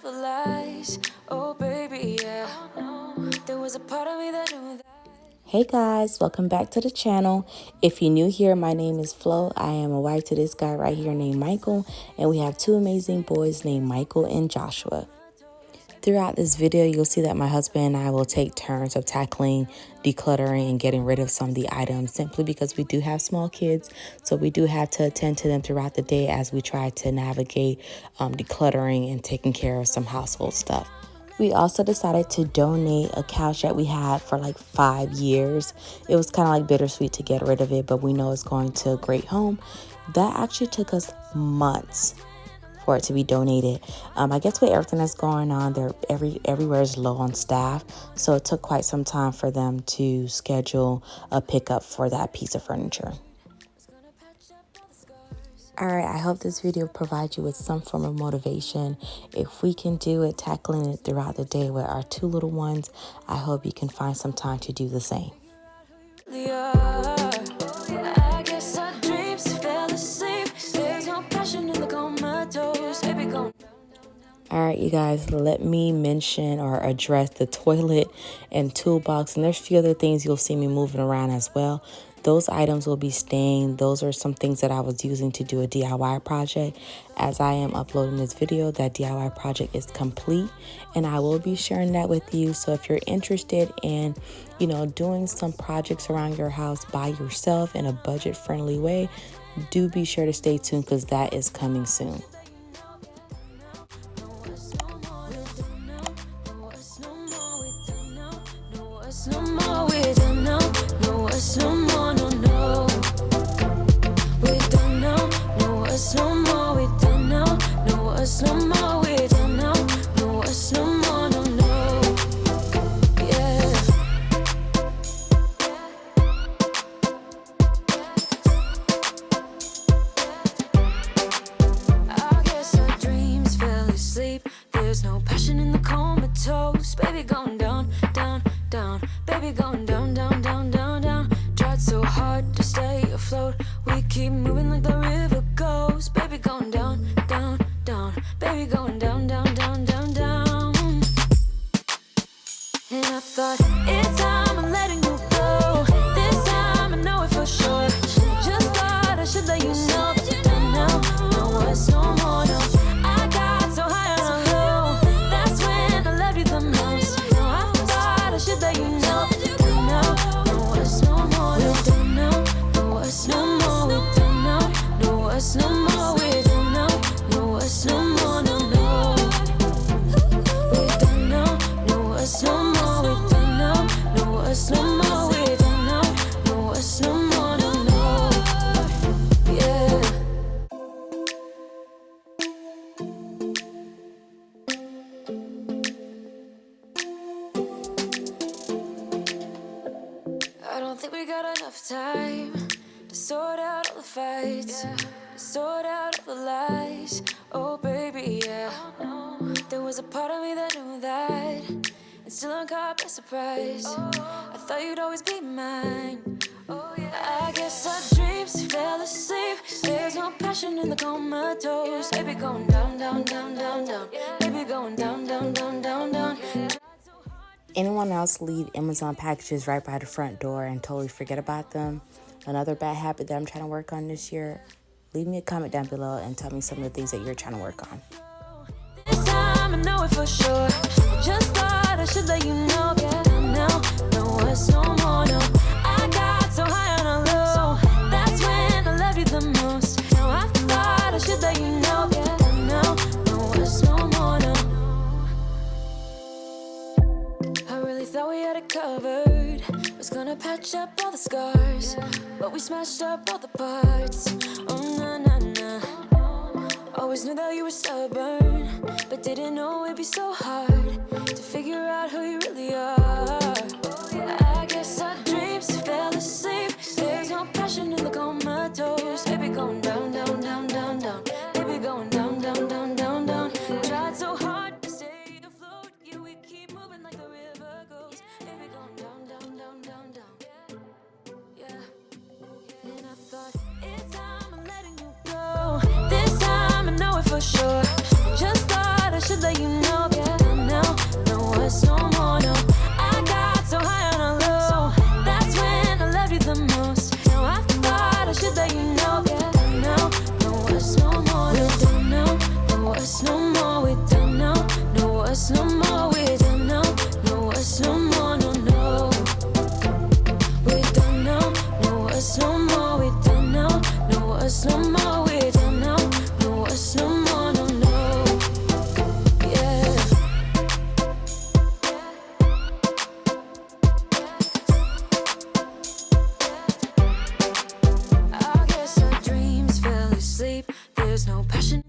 out the lies. Oh baby, yeah. There was a part of me that knew that. Hey guys, welcome back to the channel. If you're new here, my name is Flo. I am a wife to this guy right here named Michael, and we have two amazing boys named Michael and Joshua. Throughout this video, you'll see that my husband and I will take turns of tackling, decluttering, and getting rid of some of the items simply because we do have small kids, so we do have to attend to them throughout the day as we try to navigate decluttering and taking care of some household stuff. We also decided to donate a couch that we had for like 5 years. It was kind of like bittersweet to get rid of it, but we know it's going to a great home. That actually took us months for it to be donated. I guess with everything that's going on, everywhere is low on staff, so it took quite some time for them to schedule a pickup for that piece of furniture. Alright, I hope this video provides you with some form of motivation. If we can do it, tackling it throughout the day with our two little ones, I hope you can find some time to do the same. I guess our dreams fell asleep. There's no passion in the comatose. Baby, go. Alright, you guys, let me mention or address the toilet and toolbox. And there's a few other things you'll see me moving around as well. Those items will be staying. Those are some things that I was using to do a DIY project. As I am uploading this video, that DIY project is complete, and I will be sharing that with you. So if you're interested in, doing some projects around your house by yourself in a budget-friendly way, do be sure to stay tuned because that is coming soon. No more, we don't know. No, us no more, no, no. We don't know. No, us no more, we don't know. No, us no more, we don't know. No, us no more, no, no. Yeah. I guess our dreams fell asleep. There's no passion in the comatose. Baby, going down, down, down. Baby, going down, down, down, down, down. Tried so hard to stay afloat. We keep moving like the river goes. Baby, going down, down, down. Baby, going down, down, down, down, down. And I thought, it's time I'm letting you go. This time I know it for sure. Just thought I should let you know that you don't know. No, it's no more, no. I got so high on a low. That's when I loved you the most. No, I thought I should let you know. No more, we don't know. No, us no more, no, no. We don't know. No, us no more, we don't know. No, us no more, we don't know. No, us no more, no, no. Yeah. I don't think we got enough time to sort out all the fights. Sort out all the lies. Oh baby, yeah. There was a part of me that knew that, and still I'm caught by surprise. I thought you'd always be mine. I guess our dreams fell asleep. There's no passion in the comatose. Baby, going down, down, down, down, down. Baby, going down, down, down, down, down. Anyone else leave Amazon packages right by the front door and totally forget about them? Another bad habit that I'm trying to work on this year? Leave me a comment down below and tell me some of the things that you're trying to work on. This time I know it for sure. Just thought I should let you know. No, it's no more, no. I got so high on a low. That's when I loved you the most. Now I thought I should let you know. No, it's no more, no. I really thought we had it covered. Was gonna patch up all the scars, but we smashed up all the parts. Oh, nah, nah, nah. Always knew that you were stubborn, but didn't know it'd be so hard to figure out who you really are. I guess our dreams fell asleep. There's no passion in the comatose. Baby, going down, down, down, down, down. Baby, going down, down, down, down, down. Tried so hard to stay afloat. Yeah, we keep moving like the river goes. Baby, going down, down, down, down, down. Yeah. And I thought, it's time I'm letting you go. This time I know it for sure. Just thought I should let you know. us no more. We're done now. No us no more. No, no. We're done now. No us no more. We're done now. No us no more. We're done now. No us no more. No, no. Yeah. I guess our dreams fell asleep. There's no passion.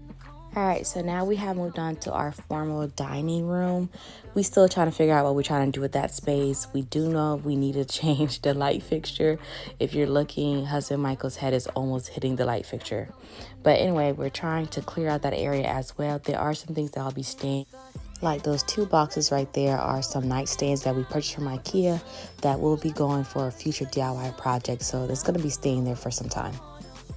Alright, so now we have moved on to our formal dining room. We still trying to figure out what we're trying to do with that space. We do know we need to change the light fixture. If you're looking, husband Michael's head is almost hitting the light fixture. But anyway, we're trying to clear out that area as well. There are some things that I'll be staying. Like those two boxes right there are some nightstands that we purchased from IKEA that will be going for a future DIY project. So it's going to be staying there for some time.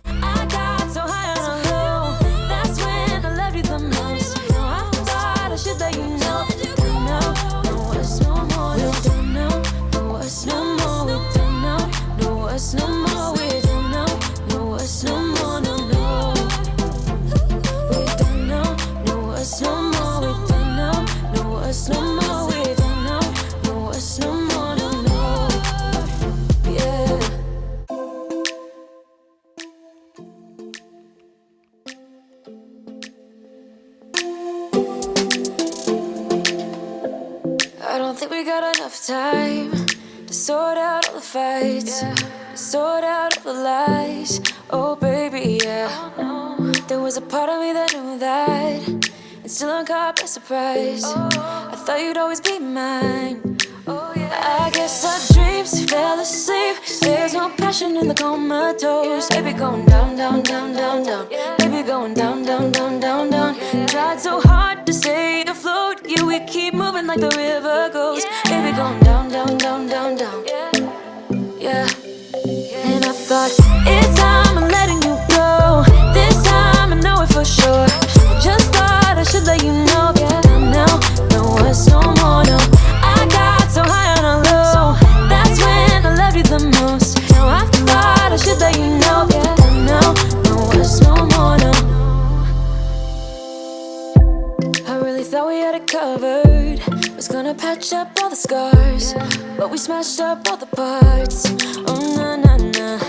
I got so high on a low. That's when I loved you the most. Now I thought I should let you know. No us no more. We're done now. No us no more. We're done now. No us no more. We're done now. No us no more. No, no. We're done now. No us no more. We're done now. No us no more. We're done now. No us no more. No, no. Yeah. I don't think we got enough time to sort out all the fights, to sort out all the lies. Oh baby, yeah. There was a part of me that knew that, and still I'm caught by surprise. I thought you'd always be mine. I guess our dreams fell asleep. There's no passion in the comatose. Baby going down, down, down, down, down. Baby going down, down, down, down, down. Tried so hard to stay afloat. Yeah, we keep moving like the river goes. Baby going down, down, down, down, down. Yeah. And I thought, it's time I'm letting you go. This time I know it for sure. I just thought I should let you know. Down now, no us no more, no. I got so high on a low. That's when I loved you the most. Now I thought I should let you know. Down now, no us no more, no. I really thought we had it covered. Was gonna patch up all the scars, but we smashed up all the parts. Oh na na na.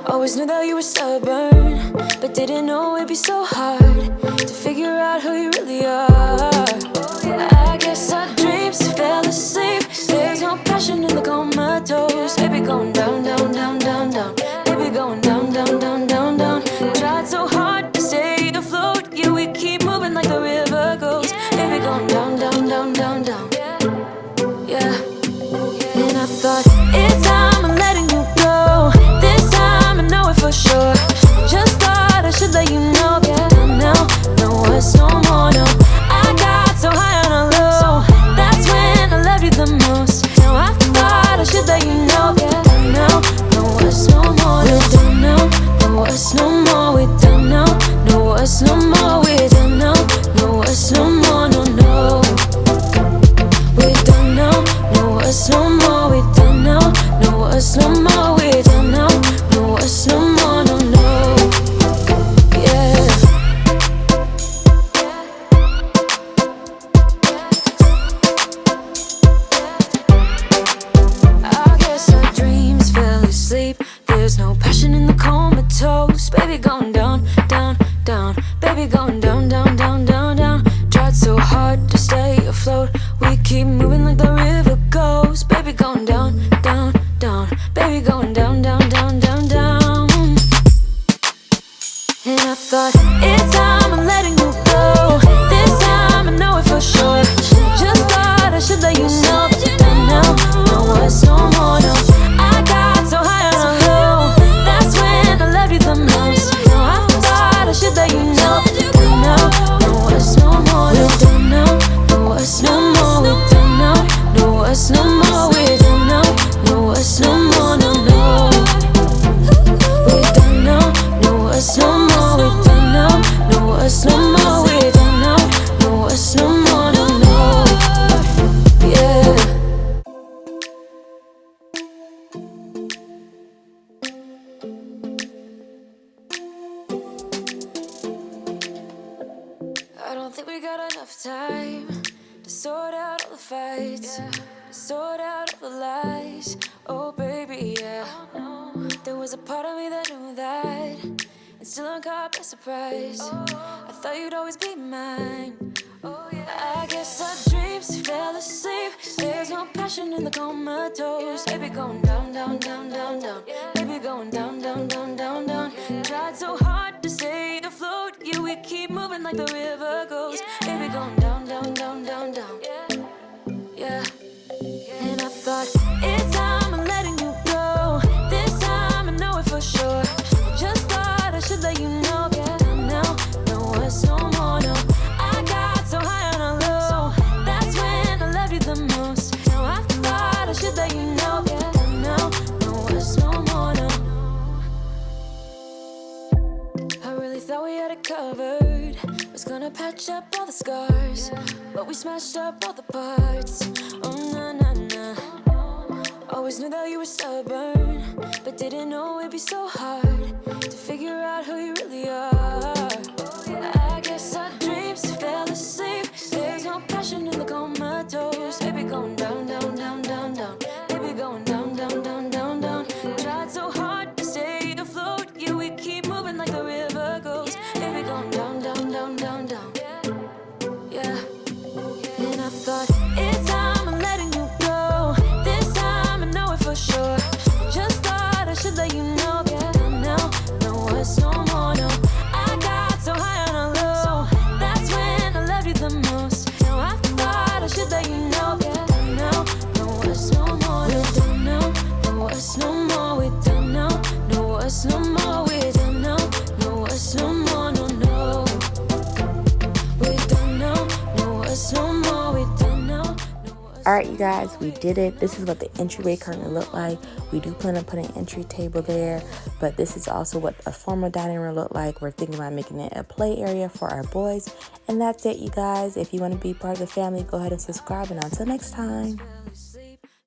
Always knew that you were stubborn, but didn't know it'd be so hard to figure out who you really are. I guess our dreams fell asleep. There's no passion in the comatose. Baby going down, down, down, down, down. Baby going down, down, down, down, down. Tried so hard to stay afloat. Yeah, we keep moving like the river goes. Baby going down, down, down, down, down. Yeah. And I thought, it's time I'm letting you go. This time I know it for sure. I just thought I should let you know. Down now, no us no more, no. I got so high on a low. That's when I loved you the most. Now I thought I should let you know. Down now, no us no more. We're done now, no us no more. We're done now, no us no more. We're done now, no us no more, no, no. We're done now, no us no more. We're done now, no us no more. We're done now, no us no more, no, no. Yeah. I guess our dreams fell asleep. There's no passion in the comatose. Baby going down, down, down. Baby going down, down, down, down, down. Tried so hard to stay afloat. We keep moving like the river goes. Baby going down, down, down. Baby going down, down, down, down, down. And I thought, it's time I'm letting you go. This time I know it for sure. Just thought I should let you know. Down now, no us no more, no. I got so high on a low. That's when I loved you the most. Now I thought I should let you know. Down now, no us no more. We're done now, no us no more. We're done now, no us no more. We're done now, no us no more, no, no. We're done now, no us no more. We're done now, no us no more. We're done now, no us no more, no, no. Yeah. I don't think we got enough time to sort out all the fights, to sort out all the lies. Oh baby, yeah. There was a part of me that knew that, and still I'm caught by surprise. I thought you'd always be mine. I guess our dreams fell asleep. There's no passion in the comatose. Baby going down, down, down, down, down. Baby going down, down, down, down, down. Tried so hard to stay afloat. Yeah, we keep moving like the river goes. Baby going down, down, down, down, down. Yeah. And I thought, it's time I'm letting you go. This time I know it for sure. I just thought I should let you know. Now, no words no more, no. I got so high on a low. That's when I loved you the most. Now I thought I should let you know. Now, no words no more, no. I really thought we had it covered. Was gonna patch up all the scars, but we smashed up all the parts. Oh na na na. Always knew that you were stubborn, but didn't know it'd be so hard to figure out who you really are. I guess our dreams fell asleep. There's no passion in the comatose. Baby going down, down, down, down, down. Baby going down, down, down, down, down. Tried so hard to stay afloat. Yeah, we keep moving like the river goes. Baby going down, down, down, down, down. Yeah. And I thought, it's time I'm letting you go. This time I know it for sure. I just thought I should let you know. Now, no words no more, no. I got so high on a low. That's when I loved you the most. Now I thought I should let you know. Now, no words no more, we're done now. No words no more, we're done now. No words no more, we're done now. No words no more, no, no. We're done now. No words no more, we're done now. Alright you guys, we did it. This is what the entryway currently look like. We do plan on putting an entry table there, but this is also what a formal dining room look like. We're thinking about making it a play area for our boys. And that's it you guys. If you want to be part of the family, go ahead and subscribe, and until next time.